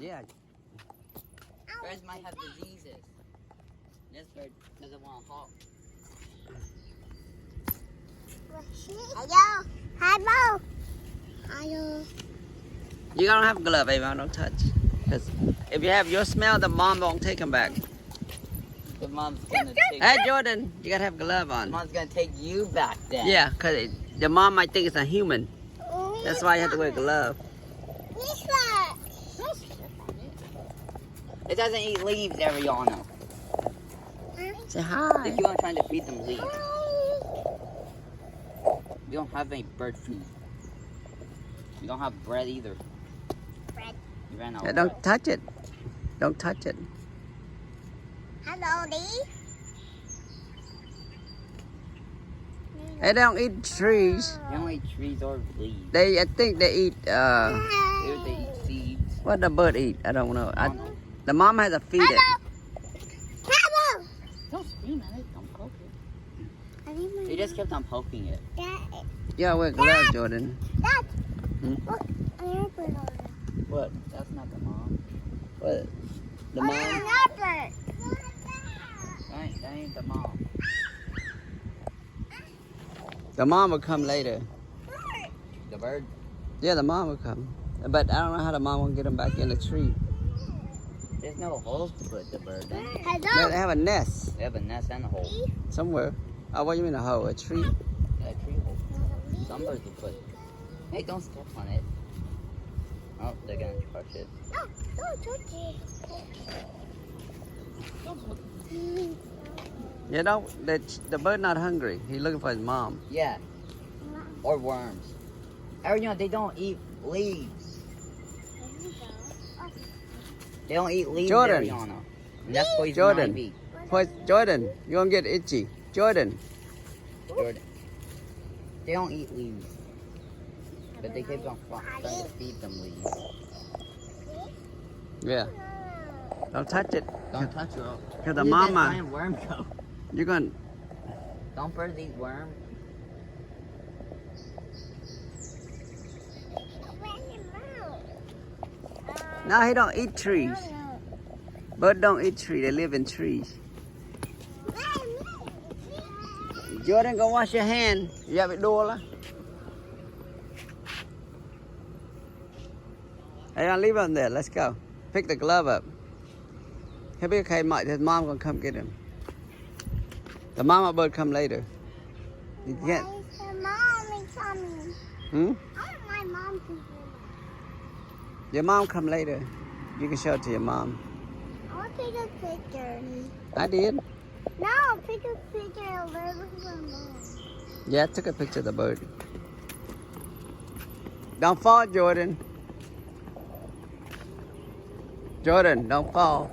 Yeah. Birds might have diseases. This bird doesn't want to hawk. Hello. Hello. Hello. You don't have a glove, Ava. Don't touch. Because if you have your smell, the mom won't take them back. The mom's gonna take. Hey, Jordan, you gotta have a glove on. The mom's gonna take you back then. Yeah, because the mom might think it's a human. That's why you have to wear a glove. It doesn't eat leaves, Ariana. Say hi. They keep on trying to feed them leaves. You don't have any bird food. You don't have bread either. Bread. You ran out. Yeah, don't touch it. Don't touch it. Hello, Lee. They don't eat trees. They don't eat trees or leaves. I think they eat, They eat seeds. What the bird eat? I don't know. The mom has to feed it. Hello. Don't scream at it. Don't poke it. He just kept on poking it. Dad. Yeah, wear gloves, Jordan. Dad. Hmm? Look, an airplane over there. What? That's not the mom. What? The An mom? airplane. That ain't the mom. The mom will come later. The bird? Yeah, the mom will come. But I don't know how the mom will get them back in the tree. There's no holes to put the bird in. Hello. They have a nest. They have a nest and a hole. Somewhere. Oh, what do you mean a hole? A tree? Yeah, a tree hole. Some birds will put. Hey, don't step on it. Oh, they're gonna crush it. No, don't touch it. Yeah, don't. The bird not hungry. He's looking for his mom. Yeah. Or worms. Ariana, they don't eat leaves. They don't eat leaves, Jordan. Ariana. And that's poison Jordan. ivy. Jordan, you're gonna get itchy. Jordan. Jordan. They don't eat leaves. But they keep on trying to feed them leaves. Yeah. Don't touch it. Don't touch it. Because the mama. Where worm go? You're going. Don't birds eat worm? No, he don't eat trees. Birds don't eat trees. They live in trees. Jordan, go wash your hand. You have it door. Hey, I'll leave him there. Let's go. Pick the glove up. He'll be okay. His mom gonna come get him. The mama bird come later. You can't. Mom is coming. Hmm? I want my mom to do that. Your mom come later. You can show it to your mom. I want to take a picture. I did. No, take a picture of her with my mom. Yeah, I took a picture of the bird. Don't fall, Jordan. Jordan, don't fall.